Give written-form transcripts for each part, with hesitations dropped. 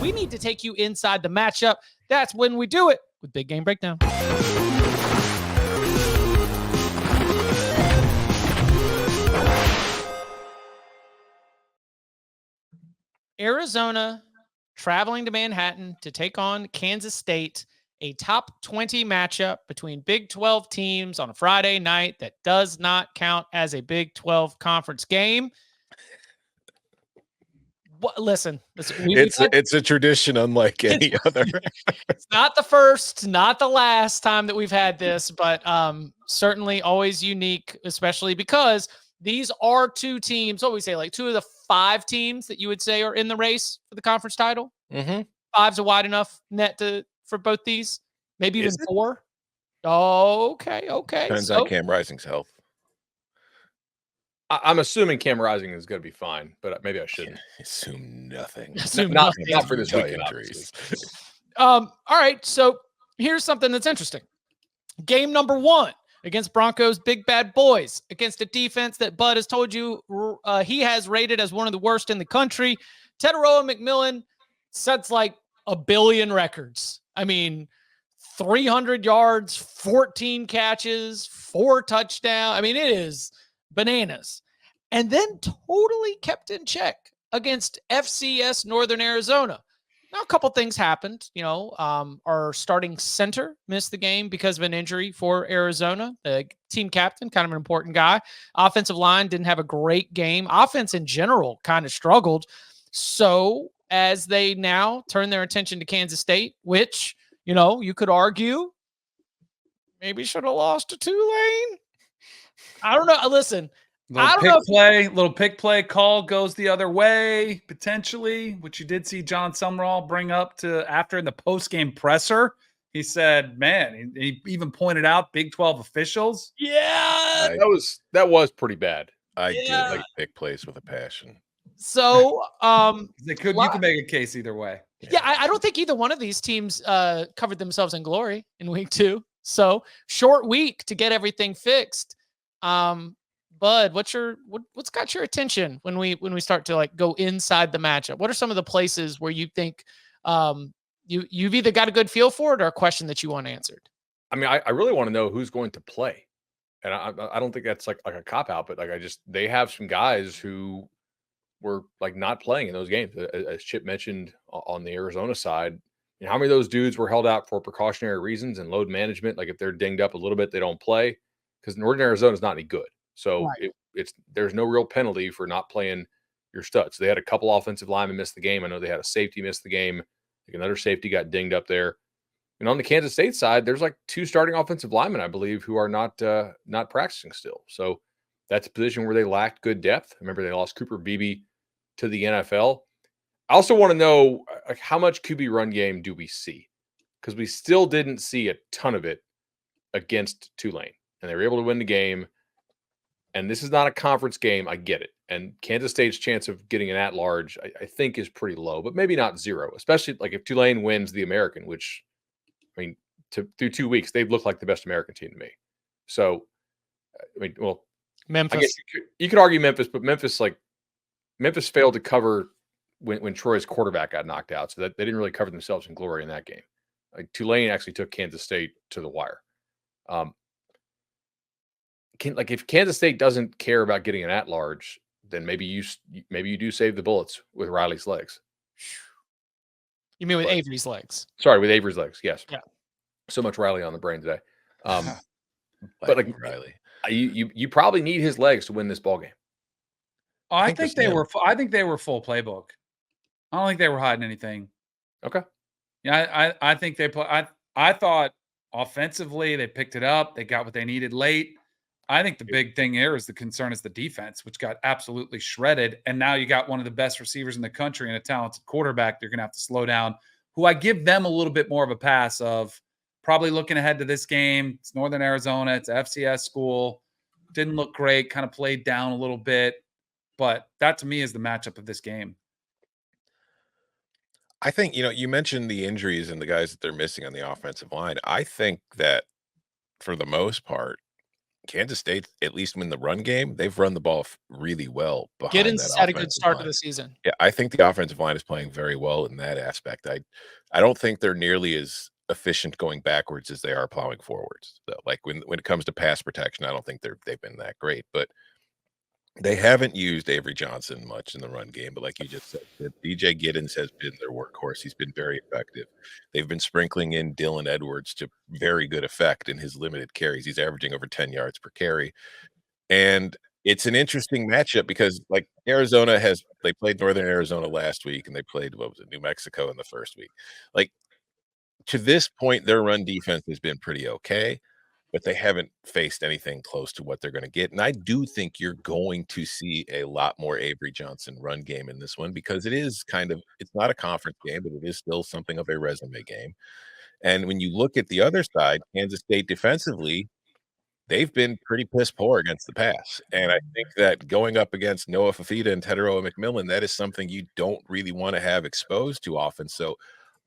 We need to take you inside the matchup. That's when we do it with Big Game Breakdown. Arizona traveling to Manhattan to take on Kansas State, a top 20 matchup between Big 12 teams on a Friday night that does not count as a Big 12 conference game. Listen, it's a tradition unlike any other. It's not the first, not the last time that we've had this, but certainly always unique, especially because these are two teams. What we say, like 2 of the 5 teams that you would say are in the race for the conference title. Mm-hmm. 5's a wide enough net for both these, maybe even 4. Oh, okay. Depends on Cam Rising's health. I'm assuming Cam Rising is going to be fine, but maybe I shouldn't assume nothing. Not for this weekend. All right, so here's something that's interesting. Game number 1 against Broncos Big Bad Boys, against a defense that Bud has told you he has rated as one of the worst in the country. Teteroa McMillan sets like a billion records. I mean, 300 yards, 14 catches, 4 touchdowns. I mean, it is bananas. And then totally kept in check against FCS Northern Arizona. Now, a couple things happened. Our starting center missed the game because of an injury for Arizona. The team captain, kind of an important guy. Offensive line didn't have a great game. Offense in general kind of struggled. So as they now turn their attention to Kansas State, which, you could argue maybe should have lost to Tulane. I don't know. Listen, Little pick play call goes the other way, potentially, which you did see John Sumrall bring up to after in the post-game presser. He said, man, he even pointed out Big 12 officials. Yeah. That was pretty bad. I did like pick plays with a passion. So you can make a case either way. Yeah, I don't think either one of these teams covered themselves in glory in week 2. So short week to get everything fixed. Bud, what's got your attention when we start to like go inside the matchup? What are some of the places where you think you've either got a good feel for it or a question that you want answered? I mean, I really want to know who's going to play, and I don't think that's like a cop out, but they have some guys who were like not playing in those games, as Chip mentioned on the Arizona side. How many of those dudes were held out for precautionary reasons and load management? Like if they're dinged up a little bit, they don't play because Northern Arizona is not any good. So right. There's no real penalty for not playing your studs. They had a couple offensive linemen miss the game. I know they had a safety miss the game. Like another safety got dinged up there. And on the Kansas State side, there's like 2 starting offensive linemen, I believe, who are not practicing still. So that's a position where they lacked good depth. Remember, they lost Cooper Beebe to the NFL. I also want to know how much QB run game do we see? Because we still didn't see a ton of it against Tulane. And they were able to win the game. And this is not a conference game. I get it. And Kansas State's chance of getting an at-large, I think, is pretty low, but maybe not 0, especially like if Tulane wins the American, which, I mean, through 2 weeks, they've looked like the best American team to me. So, I mean, well, Memphis. I guess you could argue Memphis, but Memphis failed to cover when Troy's quarterback got knocked out, so that they didn't really cover themselves in glory in that game. Like Tulane actually took Kansas State to the wire. If Kansas State doesn't care about getting an at-large, then maybe you do save the bullets with Riley's legs. You mean with Avery's legs? Sorry, with Avery's legs. Yes. Yeah. So much Riley on the brain today. But like Riley, you probably need his legs to win this ball game. I think they were full playbook. I don't think they were hiding anything. Okay. Yeah, I think they play. I thought offensively they picked it up. They got what they needed late. I think the big thing here is the concern is the defense, which got absolutely shredded. And now you got one of the best receivers in the country and a talented quarterback. They're going to have to slow down, who I give them a little bit more of a pass of probably looking ahead to this game. It's Northern Arizona. It's an FCS school. Didn't look great, kind of played down a little bit. But that to me is the matchup of this game. I think, you mentioned the injuries and the guys that they're missing on the offensive line. I think that for the most part, Kansas State, at least in the run game, they've run the ball really well behind Giddens that has had a good offensive start to line. the season. Yeah, I think the offensive line is playing very well in that aspect. I don't think they're nearly as efficient going backwards as they are plowing forwards. Though, like when it comes to pass protection, I don't think they've been that great. But they haven't used Avery Johnson much in the run game. But like you just said, DJ Giddens has been their workhorse. He's been very effective. They've been sprinkling in Dylan Edwards to very good effect in his limited carries. He's averaging over 10 yards per carry. And it's an interesting matchup because, like, they played Northern Arizona last week, and they played, what was it, New Mexico in the first week. Like, to this point, their run defense has been pretty okay, but they haven't faced anything close to what they're gonna get, and I do think you're going to see a lot more Avery Johnson run game in this one because it's not a conference game, but it is still something of a resume game, and when you look at the other side, Kansas State defensively, they've been pretty piss poor against the pass. And I think that going up against Noah Fafita and Teteroa McMillan, that is something you don't really want to have exposed too often. So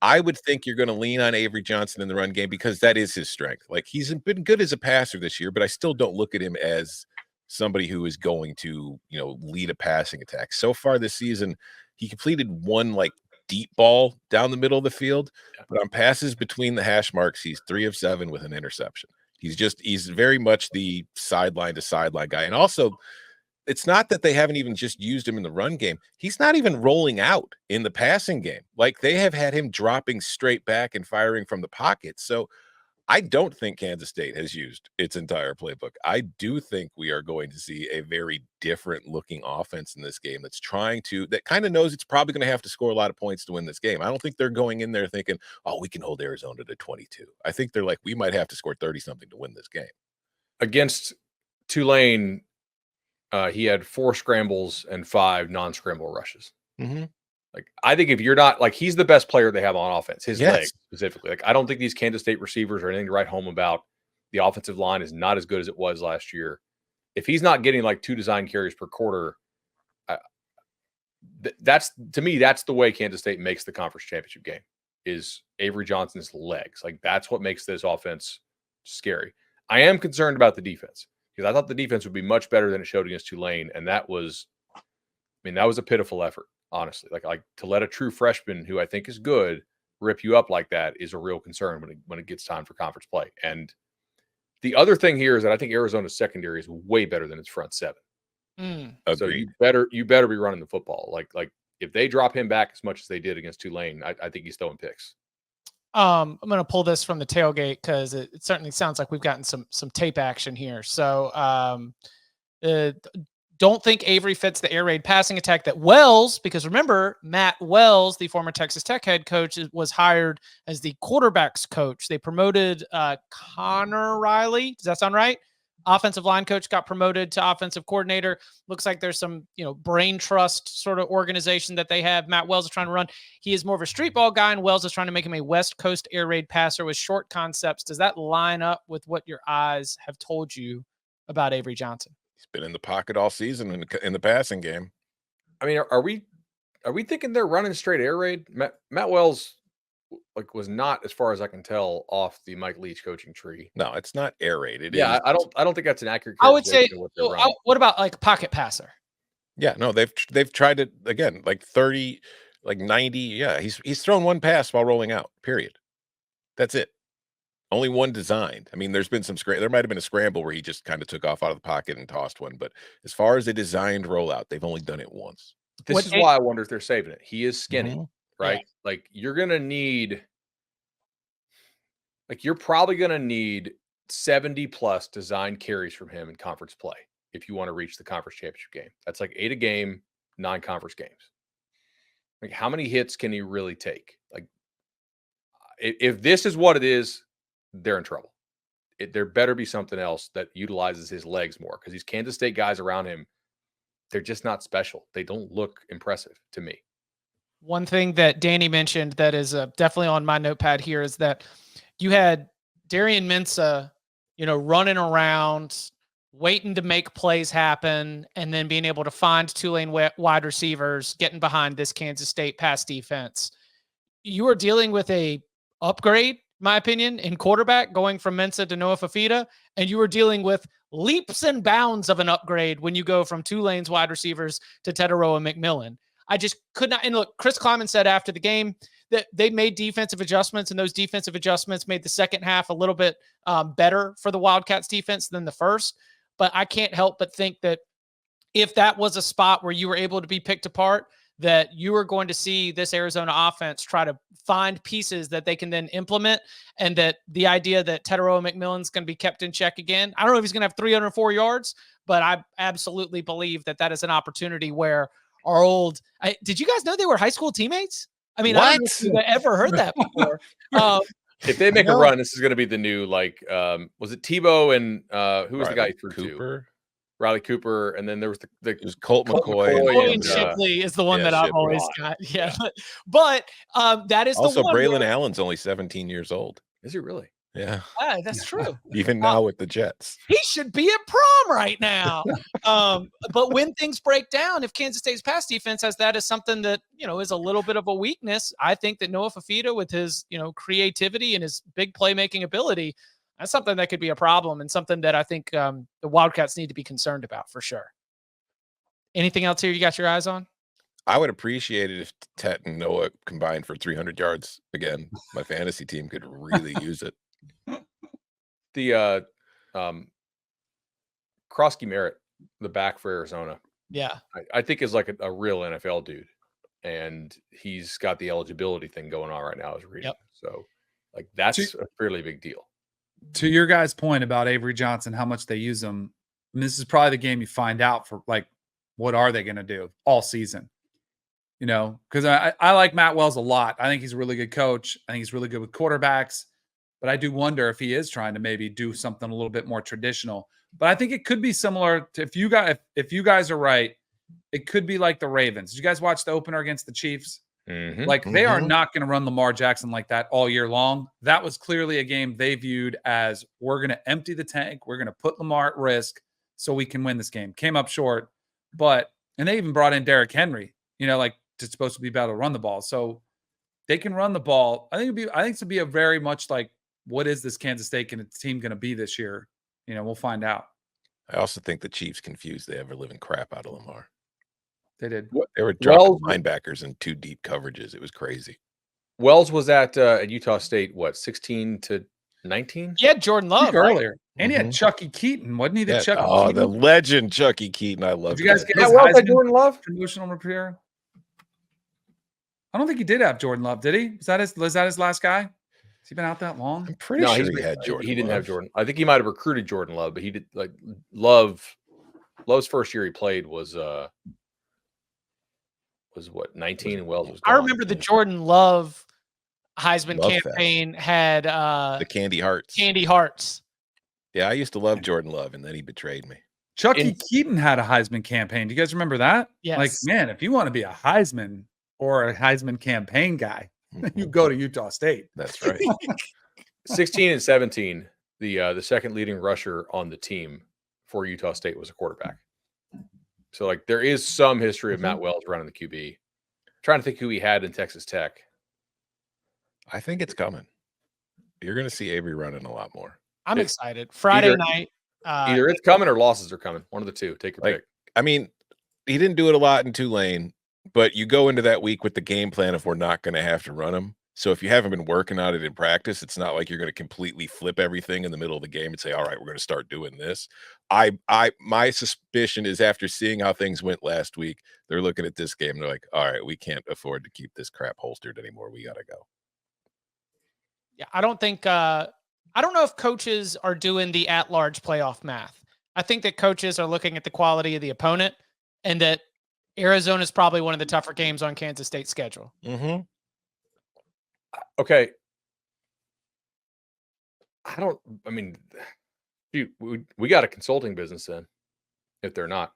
I would think you're going to lean on Avery Johnson in the run game because that is his strength. Like he's been good as a passer this year, but I still don't look at him as somebody who is going to, lead a passing attack. So far this season, he completed one like deep ball down the middle of the field, but on passes between the hash marks, he's 3 of 7 with an interception. He's very much the sideline to sideline guy. And also, it's not that they haven't even just used him in the run game. He's not even rolling out in the passing game. Like they have had him dropping straight back and firing from the pocket. So I don't think Kansas State has used its entire playbook. I do think we are going to see a very different looking offense in this game that kind of knows it's probably going to have to score a lot of points to win this game. I don't think they're going in there thinking, oh, we can hold Arizona to 22. I think they're like, we might have to score 30 something to win this game. Against Tulane, he had 4 scrambles and 5 non-scramble rushes. Mm-hmm. Like, I think if you're not like, he's the best player they have on offense, his Yes. legs specifically. Like, I don't think these Kansas State receivers are anything to write home about. The offensive line is not as good as it was last year. If he's not getting like 2 design carries per quarter, that's the way Kansas State makes the conference championship game is Avery Johnson's legs. Like that's what makes this offense scary. I am concerned about the defense because I thought the defense would be much better than it showed against Tulane. And that was a pitiful effort. Honestly, like to let a true freshman who I think is good rip you up like that is a real concern when it gets time for conference play. And the other thing here is that I think Arizona's secondary is way better than its front 7. So you better be running the football. Like if they drop him back as much as they did against Tulane, I think he's throwing picks. I'm going to pull this from the tailgate because it certainly sounds like we've gotten some tape action here. So don't think Avery fits the air raid passing attack that Wells, because remember, Matt Wells, the former Texas Tech head coach, was hired as the quarterbacks coach. They promoted Connor Riley. Does that sound right? Offensive line coach got promoted to offensive coordinator. Looks like there's some, brain trust sort of organization that they have. Matt Wells is trying to run. He is more of a street ball guy, and Wells is trying to make him a West Coast air raid passer with short concepts. Does that line up with what your eyes have told you about Avery Johnson? He's been in the pocket all season in the passing game. I mean, are we thinking they're running straight air raid? Matt Wells was not, as far as I can tell, off the Mike Leach coaching tree. No, it's not air raid. I don't think that's an accurate. I would say. What what about like pocket passer? Yeah, no, they've tried it again, like 30, like 90. Yeah, he's thrown one pass while rolling out. Period. That's it. Only one designed. I mean, there's been there might have been a scramble where he just kind of took off out of the pocket and tossed one. But as far as a designed rollout, they've only done it once. This is why I wonder if they're saving it. He is skinny, right? Yeah. Like you're probably going to need 70 plus design carries from him in conference play if you want to reach the conference championship game. That's like 8 a game, 9 conference games. Like how many hits can he really take? Like if this is what it is, they're in trouble. There better be something else that utilizes his legs more because these Kansas State guys around him, they're just not special. They don't look impressive to me. One thing that Danny mentioned that is definitely on my notepad here is that you had Darian Mensah, running around, waiting to make plays happen, and then being able to find Tulane wide receivers, getting behind this Kansas State pass defense. You are dealing with a upgrade my opinion, in quarterback, going from Mensa to Noah Fafita, and you were dealing with leaps and bounds of an upgrade when you go from Tulane's wide receivers to Tetaroa McMillan. I just could not. And look, Chris Kleiman said after the game that they made defensive adjustments, and those defensive adjustments made the second half a little bit better for the Wildcats defense than the first. But I can't help but think that if that was a spot where you were able to be picked apart, that you are going to see this Arizona offense try to find pieces that they can then implement, and that the idea that Tetaroa McMillan's going to be kept in check again. I don't know if he's going to have 304 yards, but I absolutely believe that that is an opportunity where our old did you guys know they were high school teammates? I mean, I don't know if you've ever heard that before. If they make a run, this is going to be the new, like, was it Tebow and who was the guy through Cooper? Riley Cooper, and then there was it was Colt McCoy and Shipley is the one that I've always got. Yeah. But that is also the one. Braylon Allen's only 17 years old. Is he really? Yeah. That's true. Even now with the Jets. He should be at prom right now. But when things break down, if Kansas State's pass defense has that as something that, is a little bit of a weakness, I think that Noah Fafita with his, creativity and his big playmaking ability, that's something that could be a problem and something that I think the Wildcats need to be concerned about for sure. Anything else here you got your eyes on? I would appreciate it if Tet and Noah combined for 300 yards again. My fantasy team could really use it. The Krosky Merritt, the back for Arizona. Yeah. I think is like a real NFL dude. And he's got the eligibility thing going on right now as reading. Yep. So like that's a fairly big deal. To your guys' point about Avery Johnson, how much they use him, and this is probably the game you find out for, like, what are they going to do all season? Because I like Matt Wells a lot. I think he's a really good coach. I think he's really good with quarterbacks. But I do wonder if he is trying to maybe do something a little bit more traditional. But I think it could be similar to if you guys are right, it could be like the Ravens. Did you guys watch the opener against the Chiefs? Mm-hmm. Like, they are not going to run Lamar Jackson like that all year long. That was clearly a game they viewed as, we're going to empty the tank. We're going to put Lamar at risk so we can win this game. Came up short, and they even brought in Derrick Henry, like, it's supposed to be about to run the ball. So they can run the ball. I think it's to be a very much like, what is this Kansas State team going to be this year? We'll find out. I also think the Chiefs confused the ever-living crap out of Lamar. They did. They were dropping linebackers in 2 deep coverages. It was crazy. Wells was at Utah State, 16 to 19? He had Jordan Love earlier. And he had Chucky Keaton, wasn't he? Chucky Keaton? The legend Chucky Keaton. I love. Did you guys get his Jordan Love promotional repair? I don't think he did have Jordan Love, did he? Was that his last guy? Has he been out that long? I'm pretty sure he had Jordan. He didn't have Jordan. I think he might have recruited Jordan Love, but he did, like, Love's first year he played was 19, and Wells was gone. I remember the Jordan Love Heisman campaign had the Candy Hearts. Candy Hearts. Yeah, I used to love Jordan Love, and then he betrayed me. Chucky Keaton had a Heisman campaign. Do you guys remember that? Yes. Like, man, if you want to be a Heisman or a Heisman campaign guy, you go to Utah State. That's right. 16 and 17, the second leading rusher on the team for Utah State was a quarterback. So, like, there is some history of Matt Wells running the QB. I'm trying to think who he had in Texas Tech. I think it's coming. You're going to see Avery running a lot more. I'm excited. Friday night. Either it's coming or losses are coming. One of the two. Take your pick. I mean, he didn't do it a lot in Tulane, but you go into that week with the game plan if we're not going to have to run him. So if you haven't been working on it in practice, it's not like you're going to completely flip everything in the middle of the game and say, all right, we're going to start doing this. My suspicion is after seeing how things went last week, they're looking at this game and they're like, all right, we can't afford to keep this crap holstered anymore. We got to go. Yeah, I don't know if coaches are doing the at-large playoff math. I think that coaches are looking at the quality of the opponent and that Arizona is probably one of the tougher games on Kansas State's schedule. Mm-hmm. Okay. We got a consulting business then, if they're not.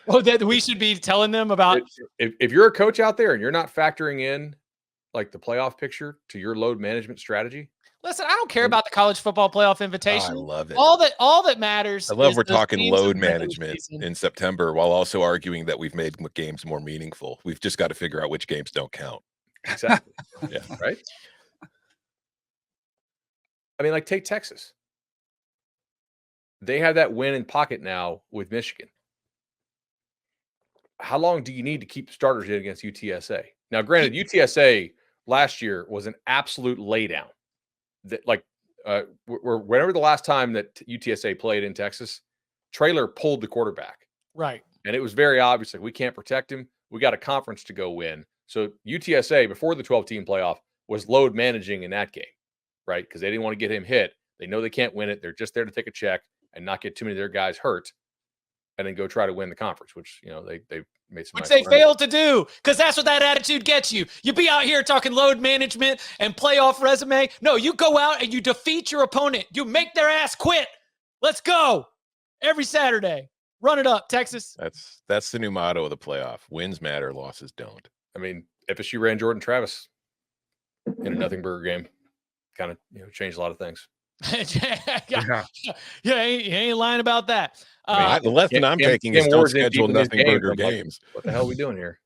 Well, that we should be telling them about. If you're a coach out there and you're not factoring in, like, the playoff picture to your load management strategy. Listen, I don't care about the college football playoff invitation. I love it. All that matters. I love we're talking load management in September while also arguing that we've made games more meaningful. We've just got to figure out which games don't count. Exactly. Yeah. Right. I mean, like take Texas. They have that win in pocket now with Michigan. How long do you need to keep starters in against UTSA? Now, granted, UTSA last year was an absolute laydown. That whenever the last time that UTSA played in Texas, Traylor pulled the quarterback. Right. And it was very obvious, like, we can't protect him. We got a conference to go win. So UTSA, before the 12-team playoff, was load managing in that game, right? Because they didn't want to get him hit. They know they can't win it. They're just there to take a check and not get too many of their guys hurt and then go try to win the conference, which, you know, they made some Which nice they failed to do, because that's what that attitude gets you. You be out here talking load management and playoff resume. No, you go out and you defeat your opponent. You make their ass quit. Let's go. Every Saturday. Run it up, Texas. That's the new motto of the playoff. Wins matter, losses don't. I mean, FSU ran Jordan Travis in a nothing burger game. Kind of, you know, changed a lot of things. Yeah, he ain't lying about that. The lesson I'm taking is don't schedule nothing burger games. What the hell are we doing here?